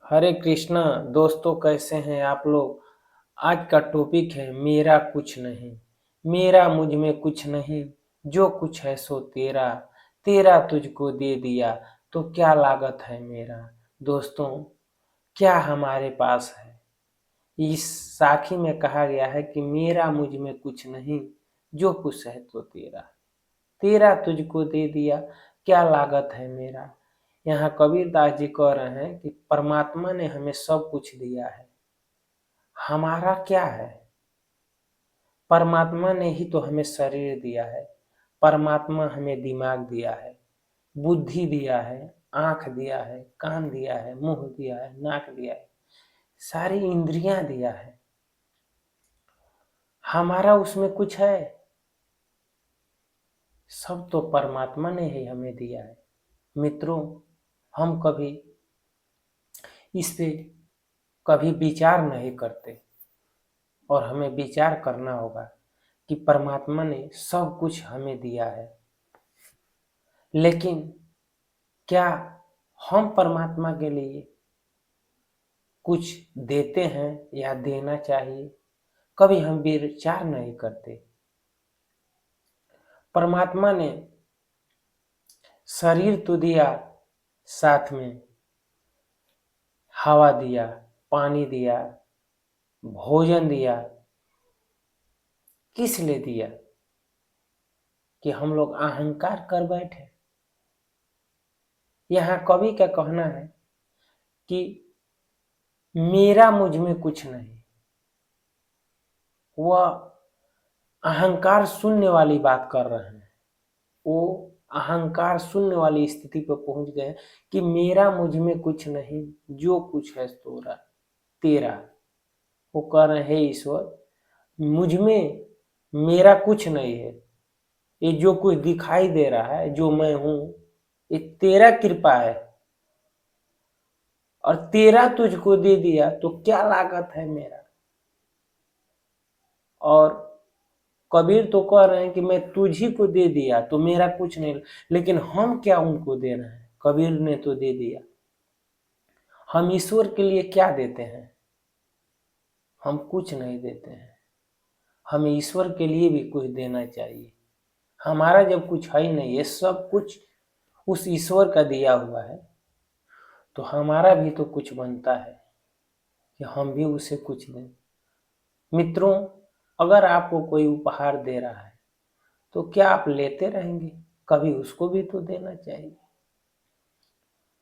हरे कृष्णा। दोस्तों, कैसे हैं आप लोग। आज का टॉपिक है मेरा कुछ नहीं। मेरा मुझ में कुछ नहीं, जो कुछ है सो तेरा। तेरा तुझको दे दिया तो क्या लागत है मेरा। दोस्तों, क्या हमारे पास है। इस साखी में कहा गया है कि मेरा मुझ में कुछ नहीं, जो कुछ है तो तेरा। तेरा तुझको दे दिया, क्या लागत है मेरा। यहाँ कबीरदास जी कह रहे हैं कि परमात्मा ने हमें सब कुछ दिया है, हमारा क्या है। परमात्मा ने ही तो हमें शरीर दिया है, परमात्मा हमें दिमाग दिया है, बुद्धि दिया है, आंख दिया है, कान दिया है, मुंह दिया है, नाक दिया है, सारी इंद्रियां दिया है। हमारा उसमें कुछ है। सब तो परमात्मा ने ही हमें दिया है। मित्रों, हम कभी इस पे कभी विचार नहीं करते, और हमें विचार करना होगा कि परमात्मा ने सब कुछ हमें दिया है, लेकिन क्या हम परमात्मा के लिए कुछ देते हैं या देना चाहिए, कभी हम विचार नहीं करते। परमात्मा ने शरीर तो दिया, साथ में हवा दिया, पानी दिया, भोजन दिया। किस लिए दिया? कि हम लोग अहंकार कर बैठे। यहाँ कवि का कहना है कि मेरा मुझ में कुछ नहीं। वह अहंकार शून्य वाली बात कर रहे हैं। वो अहंकार शून्य वाली स्थिति पर पहुंच गए कि मेरा मुझ में कुछ नहीं, जो कुछ है तोरा तेरा। वो कह रहे हैं, ईश्वर मुझ में मेरा कुछ नहीं है। ये जो कुछ दिखाई दे रहा है, जो मैं हूं, ये तेरा कृपा है, और तेरा तुझको दे दिया तो क्या लागत है मेरा। और कबीर तो कह रहे हैं कि मैं तुझी को दे दिया तो मेरा कुछ नहीं, लेकिन हम क्या उनको दे रहे हैं। कबीर ने तो दे दिया, हम ईश्वर के लिए क्या देते हैं। हम कुछ नहीं देते हैं। हमें ईश्वर के लिए भी कुछ देना चाहिए। हमारा जब कुछ है ही नहीं है, सब कुछ उस ईश्वर का दिया हुआ है, तो हमारा भी तो कुछ बनता है कि हम भी उसे कुछ दें। मित्रों, अगर आपको कोई उपहार दे रहा है तो क्या आप लेते रहेंगे? कभी उसको भी तो देना चाहिए।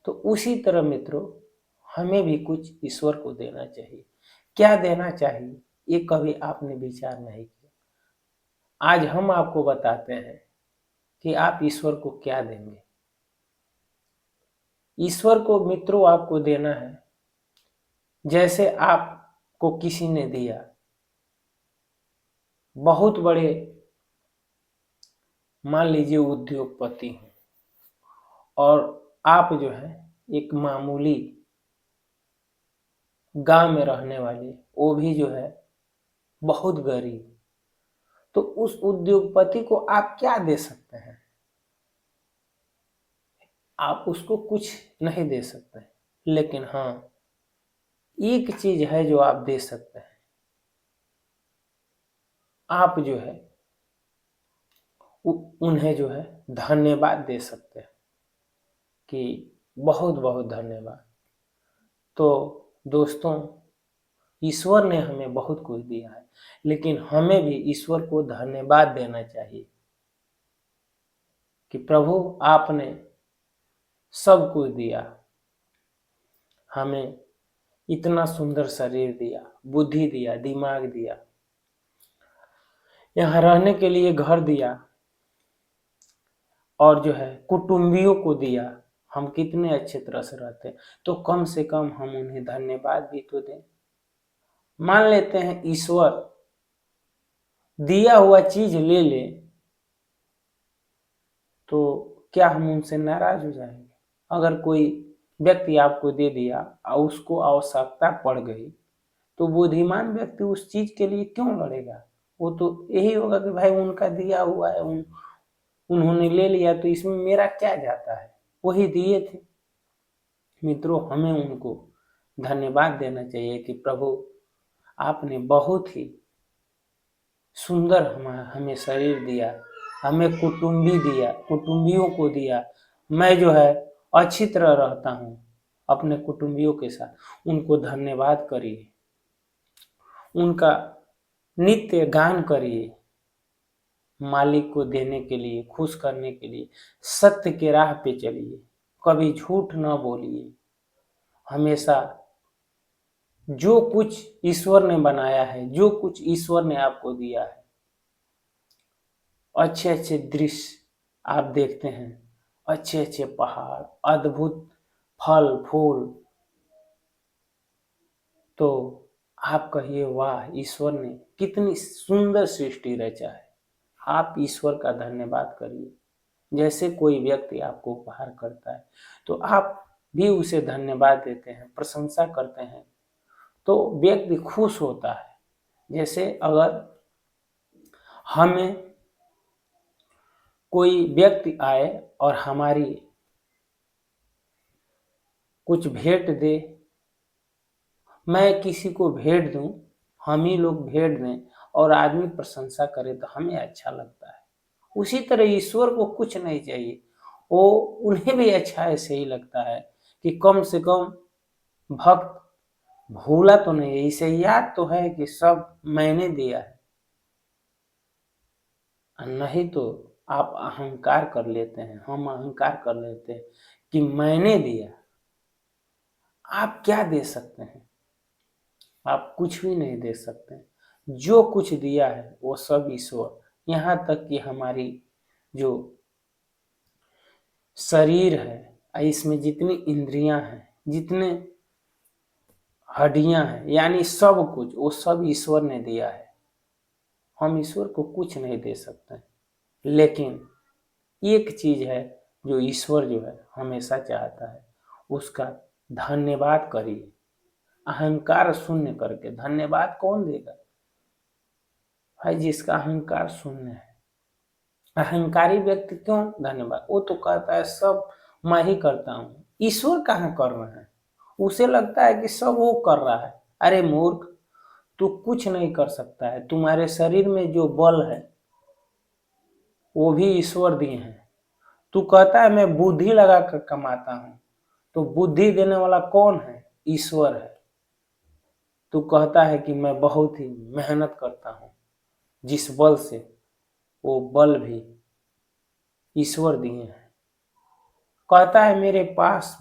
तो उसी तरह मित्रों, हमें भी कुछ ईश्वर को देना चाहिए। क्या देना चाहिए, ये कभी आपने विचार नहीं किया। आज हम आपको बताते हैं कि आप ईश्वर को क्या देंगे। ईश्वर को मित्रों आपको देना है जैसे आपको किसी ने दिया। बहुत बड़े, मान लीजिए उद्योगपति हैं, और आप जो है एक मामूली गांव में रहने वाले, वो भी जो है बहुत गरीब। तो उस उद्योगपति को आप क्या दे सकते हैं? आप उसको कुछ नहीं दे सकते, लेकिन हाँ, एक चीज है जो आप दे सकते हैं। आप जो है उन्हें जो है धन्यवाद दे सकते हैं कि बहुत बहुत धन्यवाद। तो दोस्तों, ईश्वर ने हमें बहुत कुछ दिया है, लेकिन हमें भी ईश्वर को धन्यवाद देना चाहिए कि प्रभु आपने सब कुछ दिया। हमें इतना सुंदर शरीर दिया, बुद्धि दिया, दिमाग दिया, यहाँ रहने के लिए घर दिया, और जो है कुटुंबियों को दिया। हम कितने अच्छे तरह से रहते हैं, तो कम से कम हम उन्हें धन्यवाद भी तो दें। मान लेते हैं ईश्वर दिया हुआ चीज ले ले, तो क्या हम उनसे नाराज हो जाएंगे? अगर कोई व्यक्ति आपको दे दिया और उसको आवश्यकता पड़ गई, तो बुद्धिमान व्यक्ति उस चीज के लिए क्यों लड़ेगा? वो तो यही होगा कि भाई उनका दिया हुआ है, उन्होंने ले लिया, तो इसमें मेरा क्या जाता है, वही दिए थे। मित्रों, हमें उनको धन्यवाद देना चाहिए कि प्रभु आपने बहुत ही सुंदर हमें शरीर दिया, हमें कुटुंबियों को दिया। मैं जो है अच्छी तरह रहता हूँ अपने कुटुंबियों के साथ, उनको धन्यवाद करिए, उनका नित्य गान करिए, मालिक को देने के लिए, खुश करने के लिए सत्य के राह पे चलिए, कभी झूठ न बोलिए। हमेशा जो कुछ ईश्वर ने बनाया है, जो कुछ ईश्वर ने आपको दिया है, अच्छे अच्छे दृश्य आप देखते हैं, अच्छे अच्छे पहाड़, अद्भुत फल फूल, तो आप कहिए वाह, ईश्वर ने कितनी सुंदर सृष्टि रचा है। आप ईश्वर का धन्यवाद करिए। जैसे कोई व्यक्ति आपको उपहार करता है तो आप भी उसे धन्यवाद देते हैं, प्रशंसा करते हैं, तो व्यक्ति खुश होता है। जैसे अगर हमें कोई व्यक्ति आए और हमारी कुछ भेंट दे, मैं किसी को भेंट दूं, हम ही लोग भेंट दें और आदमी प्रशंसा करे तो हमें अच्छा लगता है। उसी तरह ईश्वर को कुछ नहीं चाहिए, वो उन्हें भी अच्छा ऐसे ही लगता है कि कम से कम भक्त भूला तो नहीं है, इसे याद तो है कि सब मैंने दिया है। नहीं तो आप अहंकार कर लेते हैं, हम अहंकार कर लेते हैं कि मैंने दिया। आप क्या दे सकते हैं? आप कुछ भी नहीं दे सकते। जो कुछ दिया है वो सब ईश्वर, यहाँ तक कि हमारी जो शरीर है, इसमें जितनी इंद्रियां हैं, जितने हड्डियां हैं, यानी सब कुछ वो सब ईश्वर ने दिया है। हम ईश्वर को कुछ नहीं दे सकते। लेकिन एक चीज है जो ईश्वर जो है हमेशा चाहता है, उसका धन्यवाद करिए। अहंकार शून्य करके धन्यवाद कौन देगा भाई? जिसका अहंकार शून्य है। अहंकारी व्यक्ति क्यों धन्यवाद? वो तो कहता है सब मैं ही करता हूँ। ईश्वर कहाँ कर रहे हैं? उसे लगता है कि सब वो कर रहा है। अरे मूर्ख, तू कुछ नहीं कर सकता है। तुम्हारे शरीर में जो बल है वो भी ईश्वर दिए हैं। तू कहता है मैं बुद्धि लगा कर कमाता हूँ, तो बुद्धि देने वाला कौन है? ईश्वर है। तू कहता है कि मैं बहुत ही मेहनत करता हूँ, जिस बल से, वो बल भी ईश्वर दिए हैं। कहता है मेरे पास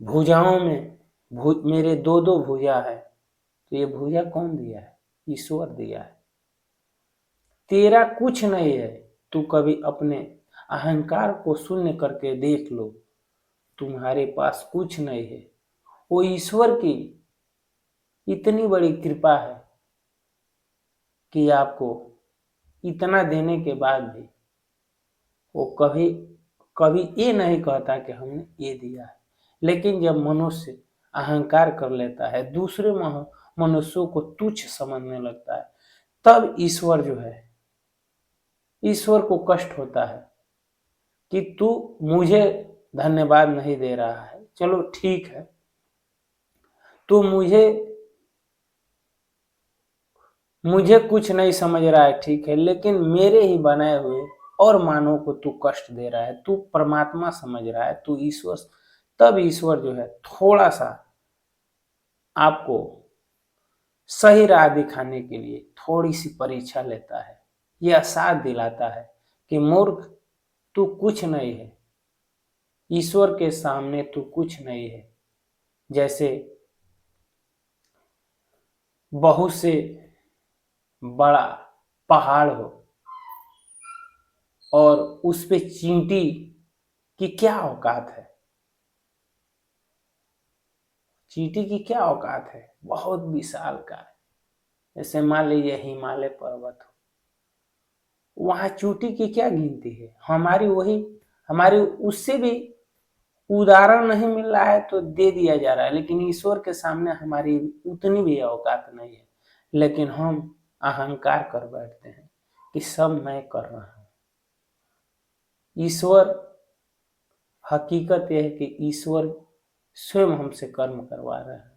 भुजाओं में मेरे दो दो भुजा है, तो ये भुजा कौन दिया है? ईश्वर दिया है। तेरा कुछ नहीं है। तू कभी अपने अहंकार को शून्य करके देख लो, तुम्हारे पास कुछ नहीं है। वो ईश्वर की इतनी बड़ी कृपा है कि आपको इतना देने के बाद भी वो कभी कभी ये नहीं कहता कि हमने ये दिया है। लेकिन जब मनुष्य अहंकार कर लेता है, दूसरे मनुष्यों को तुच्छ समझने लगता है, तब ईश्वर जो है, ईश्वर को कष्ट होता है कि तू मुझे धन्यवाद नहीं दे रहा है। चलो ठीक है, तू मुझे कुछ नहीं समझ रहा है, ठीक है, लेकिन मेरे ही बनाए हुए और मानव को तू कष्ट दे रहा है। तू परमात्मा समझ रहा है, तू ईश्वर। तब ईश्वर जो है थोड़ा सा आपको सही राह दिखाने के लिए थोड़ी सी परीक्षा लेता है, यह साथ दिलाता है कि मूर्ख, तू कुछ नहीं है, ईश्वर के सामने तू कुछ नहीं है। जैसे बहुत से बड़ा पहाड़ हो और उस पे चींटी की क्या औकात है? चींटी की क्या औकात है? बहुत विशाल का है। जैसे मान लीजिए हिमालय पर्वत हो, वहां चींटी की क्या गिनती है? हमारी उससे भी उदाहरण नहीं मिल रहा है तो दे दिया जा रहा है, लेकिन ईश्वर के सामने हमारी उतनी भी औकात नहीं है। लेकिन हम अहंकार कर बैठते हैं कि सब मैं कर रहा हूं। ईश्वर, हकीकत यह है कि ईश्वर स्वयं हमसे कर्म करवा रहे हैं।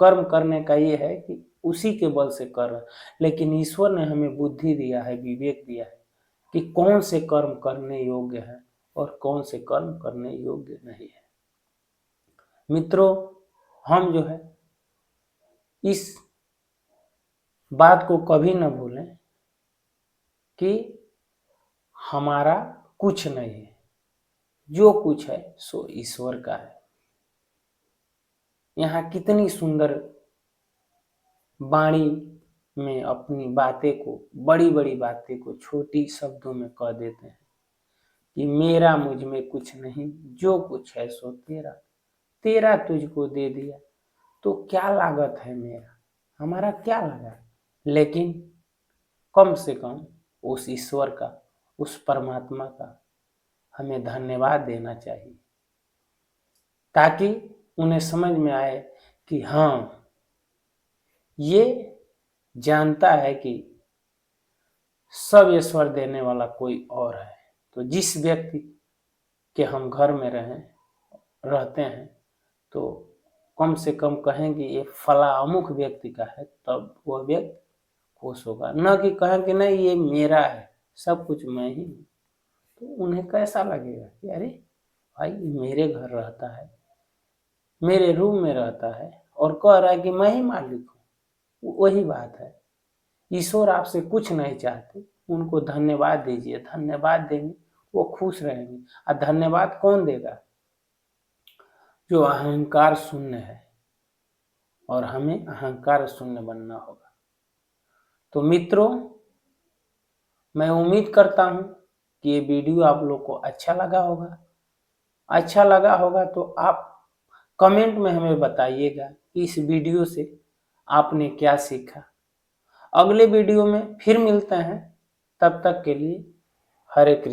कर्म करने का ये है कि उसी के बल से कर रहे हैं, लेकिन ईश्वर ने हमें बुद्धि दिया है, विवेक दिया है कि कौन से कर्म करने योग्य है और कौन से कर्म करने योग्य नहीं है। मित्रों, हम जो है इस बात को कभी न भूलें कि हमारा कुछ नहीं है, जो कुछ है सो ईश्वर का है। यहाँ कितनी सुंदर वाणी में अपनी बातें को, बड़ी बड़ी बातें को छोटी शब्दों में कह देते हैं कि मेरा मुझ में कुछ नहीं, जो कुछ है सो तेरा, तेरा तुझको दे दिया, तो क्या लागत है मेरा, हमारा क्या लगा। लेकिन कम से कम उस ईश्वर का, उस परमात्मा का हमें धन्यवाद देना चाहिए, ताकि उन्हें समझ में आए कि हाँ, ये जानता है कि सब ईश्वर देने वाला कोई और है। तो जिस व्यक्ति के हम घर में रहते हैं, तो कम से कम कहेंगे ये फला अमुक व्यक्ति का है, तब वह व्यक्ति खुश होगा। न कि कहें कि नहीं ये मेरा है, सब कुछ मैं ही हूँ, तो उन्हें कैसा लगेगा कि अरे भाई मेरे घर रहता है, मेरे रूम में रहता है और कह रहा है कि मैं ही मालिक हूँ। वही बात है, ईश्वर आपसे कुछ नहीं चाहते, उनको धन्यवाद दीजिए, धन्यवाद देंगे वो खुश रहेंगे। और धन्यवाद कौन देगा? जो अहंकार शून्य है, और हमें अहंकार शून्य बनना होगा। तो मित्रों, मैं उम्मीद करता हूँ कि ये वीडियो आप लोग को अच्छा लगा होगा। अच्छा लगा होगा तो आप कमेंट में हमें बताइएगा कि इस वीडियो से आपने क्या सीखा। अगले वीडियो में फिर मिलते हैं, तब तक के लिए हरे कृष्ण।